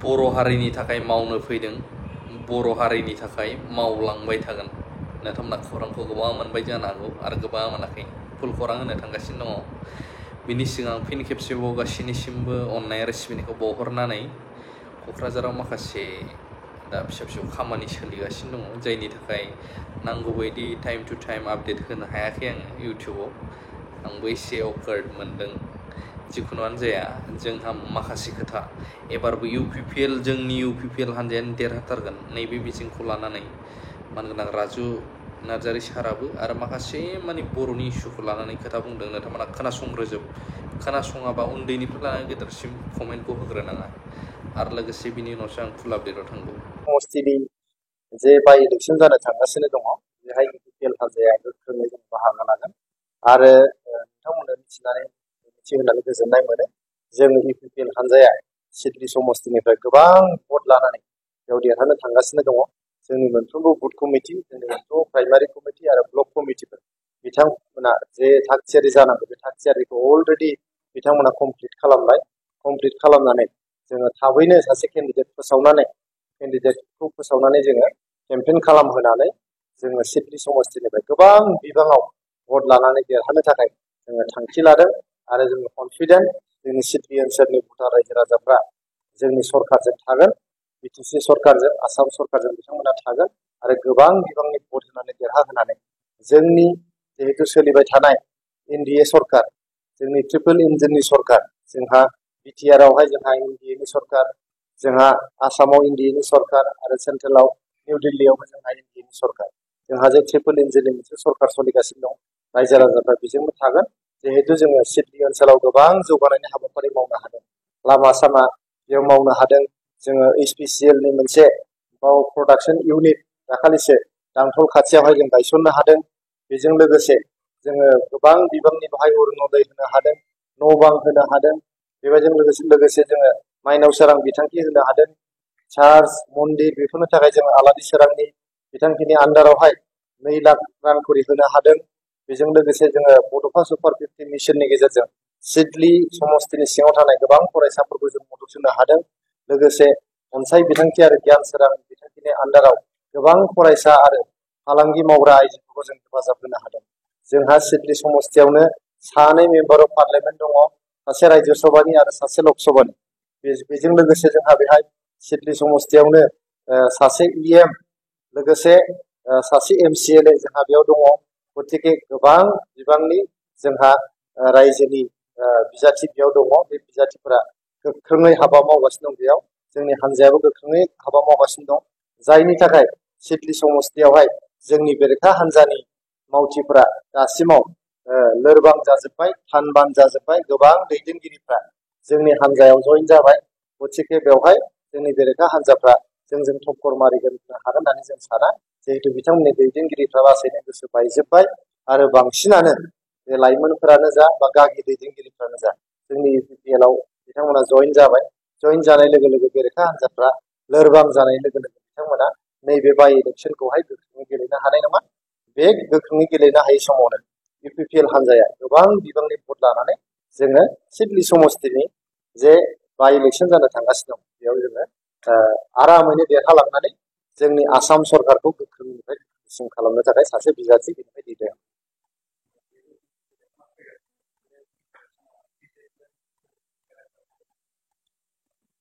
बर' हारिनि थाखाय मावनो फैदों, बर' हारिनि थाखाय मावलांबाय थागोन। नोंथांमोना खौरांखौ गोबां मोनबाय जानो हागौ आरो गोबां मोनाखै। फुल खौरां होनो थांगासिनो दङ। बिनि सिगां फिन खेबसेबाव गासैनिसिमबो अननाय आरो सिबिनायखौ बावहरनानै क'क्राझाराव माखासे दा फिसा फिसौ खामानि सोलिगासिनो दङ, जायनि थाखाय नांगौ बायदि टाइम टु टाइम आपडेट होनो हायाखै आङो इउटिउबाव। आंबो एसे अकवार्ड मोनदों। जिखुनुआनो जाया, जोंहा माखासे खोथा एबारबो जोंनि UPPL हान्जायानो देरहाथारगोन नैबे बिथिंखौ लानानै मानगोनां राजु नार्जारि साराबो आरो माखासे माने बर'नि इस्युखौ लानानै खोथा बुंदों। नोंथांमोना खोनासंग्रोजोब, खोनासङाबा उन्दैनिफ्राय लानानै गेदेरसिम कमेन्टखौ होग्रोनाङा। आरो लोगोसे बिनि उनावसो आं फुल आपडेटआव थांगौ। समस्तिनि जे बाय इलेक्सन जानो थांगासिनो दङ, बेहाय UPPL हान्जाया गोख्रोङै जों बाहागो लागोन आरो नोंथांमोननो मिथिहोनानै गोजोननाय मोनो। जों UPPL हान्जाया सिडली समस्तिनिफ्राय गोबां भट लानानै बेयाव देरहानो थांगासिनो दङ। जोंनि मोनफ्रोमबो बुथ कमिटि, जोंनि मोनफ्रोमबो प्राइमारि कमिटि आरो ब्लक कमिटिफोर बिथांमोना जे थागथियारि जानांगौ, बे थागथियारिखौ अलरेडि बिथांमोना कमप्लिट खालामबाय। कमप्लिट खालामनानै जोङो थाबैनो सासे केन्डिडेटखौ फोसावनानै जोङो केम्पेइन खालामहोनानै जोङो सिडली समस्तिनिफ्राय गोबां बिबाङाव भट लानानै देरहानो थाखाय जोङो थांखि लादों आरो जोङो कनफिडेन्ट जोंनि सिडली ओनसोलनि भटार रायजो राजाफ्रा जोंनि सरकारजों थागोन, BTC सरकारजों, आसाम सरकारजों बिथांमोना थागोन आरो गोबां बिबांनि भट होनानै देरहाहोनानै जोंनि जिहेतु सोलिबाय थानाय NDA सरकार, जोंनि ट्रिपल इन्जिननि सरकार, जोंहा BTR आवहाय जोंहा NDA नि सरकार, जोंहा आसामाव NDA नि सरकार आरो सेन्ट्रेलाव निउ दिल्लीयावबो जोंहा NDA नि सरकार, जोंहा जे ट्रिपल इन्जिननि मोनसे सरकार सोलिगासिनो दं। रायजो राजाफ्रा बेजोंबो थागोन। जिहेतु जोङो सिडली ओनसोलाव गोबां जौगानायनि हाबाफारि मावनो हादों, लामा सामा बेयाव मावनो हादों। जोङो HPCL नि मोनसे प्रडाक्सन इउनिट दाखालिसो दांथल खाथियावहाय जों गायसननो हादों। बेजों लोगोसे जोङो गोबां बिबांनि बाहाय अरुणोदय होनो हादों, न' बां होनो हादों। बेबायजों लोगोसे जोङो माइनाव सोरां बिथांखि होनो हादों, चार्च, मन्दिर, बेफोरनि थाखाय जोङो आलारि सोरांनि बिथांखिनि आन्दारावहाय 2 लाख रां खरि होनो हादों। बेजों लोगोसे जोङो बड'फा सुपार 50 मिशननि गेजेरजों सिडली समस्तिनि सिङाव थानाय गोबां फरायसाफोरखौ जों मदद होनो हादों। लोगोसे अनसाय बिथांखि आरो गियान सोरां बिथांखिनि आन्दाराव गोबां फरायसा आरो फालांगि मावग्रा आइजोफोरखौ जों हेफाजाब होनो हादों। जोंहा सिडली समस्तियावनो 2 मेम्बार अफ पार्लियामेन्ट दङ, सासे रायजो सभानि आरो सासे लक सभानि। बेजों लोगोसे जोंहा बेहाय सिडली समस्तियावनो सासे EM, लोगोसे सासे MCLA जोंहा बेयाव दङ। गतिके गोबां बिबांनि जोंहा रायजोनि बिजाथि बेयाव दङ। बे बिजाथिफोरा गोख्रोङै हाबा मावगासिनो दं। बेयाव जोंनि हान्जायाबो गोख्रोङै हाबा मावगासिनो दं, जायनि थाखाय सिडली समस्तियावहाय जोंनि बेरेखा हान्जानि मावथिफोरा दासिमाव लोरबां जाजोब्बाय, थानबान जाजोब्बाय। गोबां दैदेनगिरिफ्रा जोंनि हान्जायाव जइन जाबाय। गतिके बेवहाय जोंनि बेरेखा हान्जाफ्रा जोंजों टक्कर मारिगोन हागोन होननानै जों साना। जिहेतु बिथांमोननि दैदेनगिरिफ्रा लासैनो गोसो बायजोब्बाय आरो बांसिनानो बे लाइमोनफोरानो जा बा गागि दैदेनगिरिफ्रानो जा जोंनि UPPL आव बिथांमोना जइन जाबाय। जइन जानाय लोगो लोगो बेरेखा हान्जाफ्रा लोरबां जानाय लोगो लोगो बिथांमोना नैबे बाय इलेक्सनखौहाय गोख्रोङै गेलेनो हानाय नङा। बे गोख्रोङै गेलेनो हायै समावनो UPPL हान्जाया गोबां बिबांनि भट लानानै जोङो सिडली समस्तिनि जे बाय इलेक्सन जानो थांगासिनो दं, बेयाव जोङो आरामैनो देरहालांनानै जोंनि आसाम सरकारखौ गोख्रोंनिफ्राय गोख्रोंसिन खालामनो थाखाय सासे बिजाथि बेनिफ्राय दैदेन।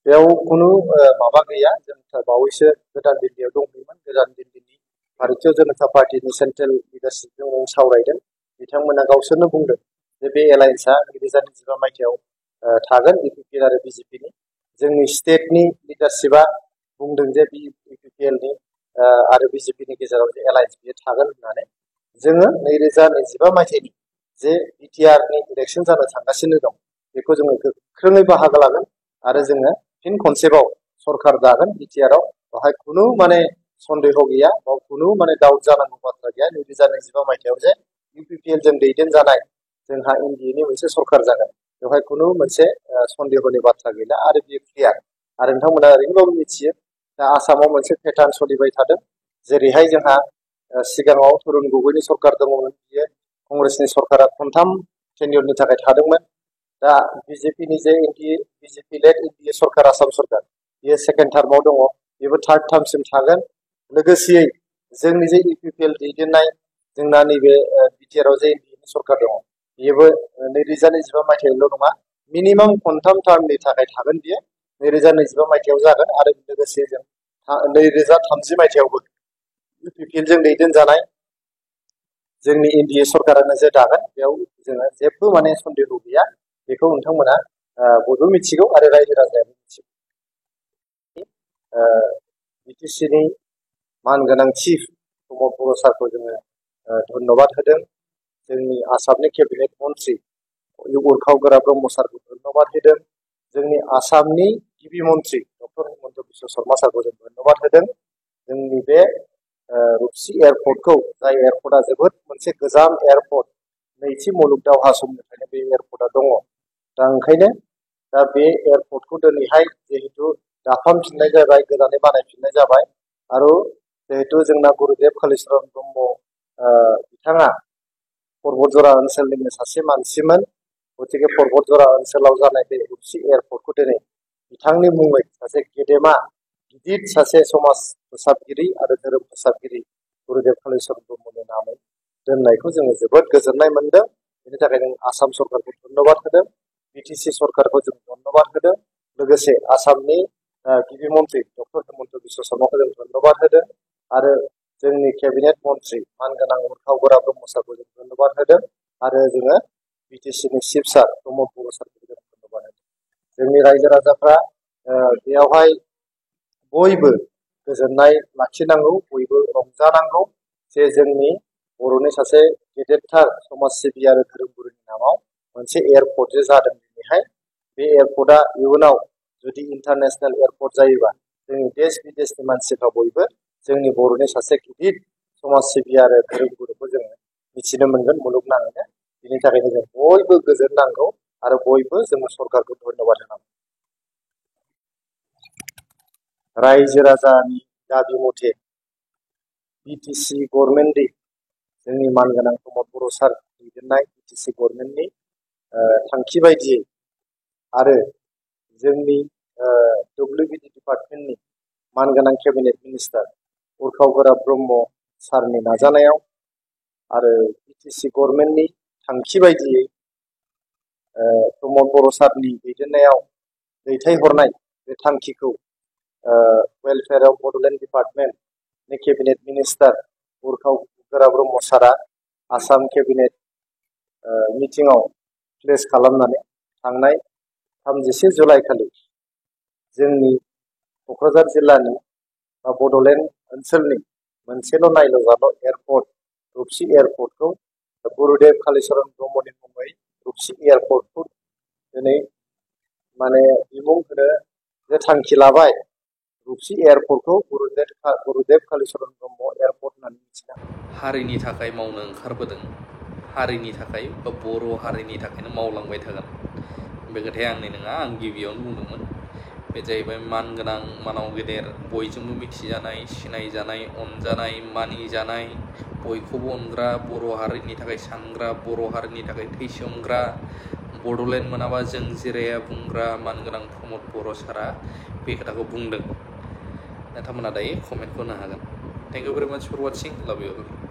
बेयाव खुनु माबा गैया। जों बावैसो गोदान दिल्लीयाव दंमोन। गोदान दिल्लीनि भारतीय जनता पार्टीनि सेन्ट्रेल लिडारशिपजों जों सावरायदों। बिथांमोना गावसोरनो बुंदों जे बे एलायन्सआ 2025 मायथाइयाव थागोन, UPPL आरो BJP नि। जोंनि स्टेटनि लिडारशिपआ बुंदों जे UPPL आरो BJP नि गेजेराव जे एलायन्स बेयो थागोन होननानै। जोङो 2025 मायथाइनि जे BTR नि इलेक्सन जानो थांगासिनो दं, बेखौ जोङो गोख्रोङै बाहागो लागोन आरो जोङो फिन खनसेबाव सरकार दागोन BTR आव। बेवहाय खुनु माने सन्देह गैया, बाव खुनु माने डाउट जानांगौ बाथ्रा गैया। 2025 मायथाइयाव जे UPPL जों दैदेनजानाय जोंहा NDA नि मोनसे सरकार जागोन, बेवहाय खुनु मोनसे सन्देहनि बाथ्रा गैला आरो बेयो क्लियार। आरो नोंथांमोना ओरैनोबाबो मिथियो दा आसामाव मोनसे पेटार्न सोलिबाय थादों। जेरैहाय जोंहा सिगाङाव तरुण गगैनि सरकार दङमोन, बियो कंग्रेसनि सरकारा 3 टेन्युरनि थाखाय थादोंमोन। दा BJP नि जे BJP लेड NDA सरकार, आसाम सरकार, बियो सेकेन्ड टार्माव दङ, बेबो थार्ड टार्मसिम थागोन। लोगोसेयै जोंनि जे इउपिपिएल दैदेननाय जोंना नैबे बिटिआरआव जे एनडिएनि सरकार दङ, बेबो 2025 मायथाइयावल' नङा, मिनिमाम खनथाम टार्मनि थाखाय थागोन बियो। 2025 मायथाइयाव जागोन आरो लोगोसे जों 2030 मायथाइयावबो इउपिपिएलजों दैदेनजानाय जोंनि एनडिए सरकारानो जे दागोन, बेयाव जोङो जेबो माने सन्देह गैया। बेखौ नोंथांमोना बयबो मिथिगौ आरो रायजो राजायाबो मिथिगौ। बिटिसिनि मानगोनां चिफ प्रमद बर' सारखौ जोङो धन्यबाद होदों। जोंनि आसामनि केबिनेट मन्त्रि उरखाव गोरा ब्रह्म सारखौ धन्यबाद होदों। जोंनि आसामनि गिबि मन्त्रि डक्टर हिमन्त बिश्व शर्मा सारखौ जों धन्यबाद होदों। जोंनि बे रुपसि एयारपर्टखौ, जाय एयारपर्टआ जोबोद मोनसे गोजाम एयारपर्ट, नैथि मुलुग दावहा समनिफ्रायनो बे एयारपर्टआ दङ। दा ओंखायनो दा बे एयारपर्टखौ दिनैहाय जिहेतु दाफामफिननाय जाबाय, गोदानै बानायफिननाय जाबाय आरो जिहेतु जोंना गुरुदेव कालीचरण ब्रह्म बिथाङा पर्बतजरा ओनसोलनिनो सासे मानसिमोन। गतिके पर्बतजरा ओनसोलाव जानाय बे रुपसि एयारपर्टखौ दिनै बिथांनि मुङै सासे गेदेमा गिदिर सासे समाज फोसाबगिरि आरो धोरोम फोसाबगिरि गुरुदेव कालीचरण ब्रह्मनि नामै दोननायखौ जोङो जोबोद गोजोननाय मोनदों। बेनि थाखाय जों आसाम सरकारखौ धन्यबाद होदों, बिटिसि सरकारखौ जों धन्यबाद होदों, लोगोसे आसामनि गिबि मन्त्रि डक्टर हिमन्त बिश्व शर्माखौ जों धन्यबाद होदों आरो जोंनि केबिनेट मन्त्रि मानगोनां उरखाव गोरा ब्रह्म सारखौ जों धन्यबाद होदों आरो जोङो बिटिसिनि चिफ सार प्रमद बर' सारखौ जों धन्यबाद होदों। जोंनि रायजो राजाफ्रा बेयावहाय बयबो गोजोननाय लाखिनांगौ, बयबो रंजानांगौ जे जोंनि बर'नि सासे गेदेरथार समाज सिबि आरो धोरोमगुरुनि नामाव मोनसे एयारपर्ट जे जादों दिनैहाय। बे एयारपर्टआ इयुनाव जुदि इन्टारनेसनेल एयारपर्ट जायोबा जोंनि देश बिदेशनि मानसिफ्रा बयबो जोंनि बर'नि सासे गिदिर समाज सिबि आरो धोरोमगुरुखौ जोङो मिथिनो मोनगोन मुलुगनाङैनो। बिनि थाखायनो जों बयबो गोजोननांगौ आरो बयबो जोङो सरकारखौ धन्यबाद होनांगौ। रायजो राजानि दाबि मथे बिटिसि गभर्नमेन्टनि जोंनि मानगोनां प्रमद बर' सार दैदेननाय बिटिसि गभर्नमेन्टनि थांखि बायदियै आरो जोंनि डब्लिउबिडि डिपार्टमेन्टनि मानगोनां केबिनेट मिनिस्टार उरखाव गोरा ब्रह्म सारनि नाजानायाव आरो बिटिसि गभर्नमेन्टनि थांखि बायदियै प्रमद बर' सारनि दैदेननायाव दैथायहरनाय बे थांखिखौ वेलफेयार अफ बड'लेण्ड डिपार्टमेन्टनि केबिनेट मिनिस्टार उरखाव गोरा ब्रह्म सारा आसाम केबिनेट मिटिंआव प्लेस खालामनानै थांनाय 31 जुलाइ खालि जोंनि क'क्राझार जिल्लानि बा बड'लेण्ड ओनसोलनि मोनसेल' नायल' जाल' एयारपर्ट रुपसि एयारपर्टखौ गुरुदेव कालीचरण ब्रह्मनि मुङै रुपसि एयारपर्टखौ दिनै माने बिमुं होनो जे थांखि लाबाय। रुपसि एयारपर्टखौ गुरुदेव कालीचरण ब्रह्म एयारपर्ट होननानै मिथिनो हारिनि थाखाय मावनो ओंखारबोदों, हारिनि थाखाय बा बर' हारिनि थाखायनो मावलांबाय थागोन। बे खोथाया आंनि नङा, आं गिबियावनो बुंदोंमोन। बे जाहैबाय मानगोनां, मानाव गेदेर, बयजोंबो मिथिजानाय, सिनायजानाय, अनजानाय, मानिजानाय, बयखौबो अनग्रा, बर' हारिनि थाखाय सानग्रा, बर' हारिनि थाखाय थैसोमग्रा, बड'लेण्ड मोनाबा जों जिराया बुंग्रा मानगोनां प्रमद बर' सारा बे खोथाखौ बुंदों। नोंथांमोना दायो कमेन्टखौ होनो हागोन। थेंक इउ भेरि माच फर वाचिं, लाभ इउ अल।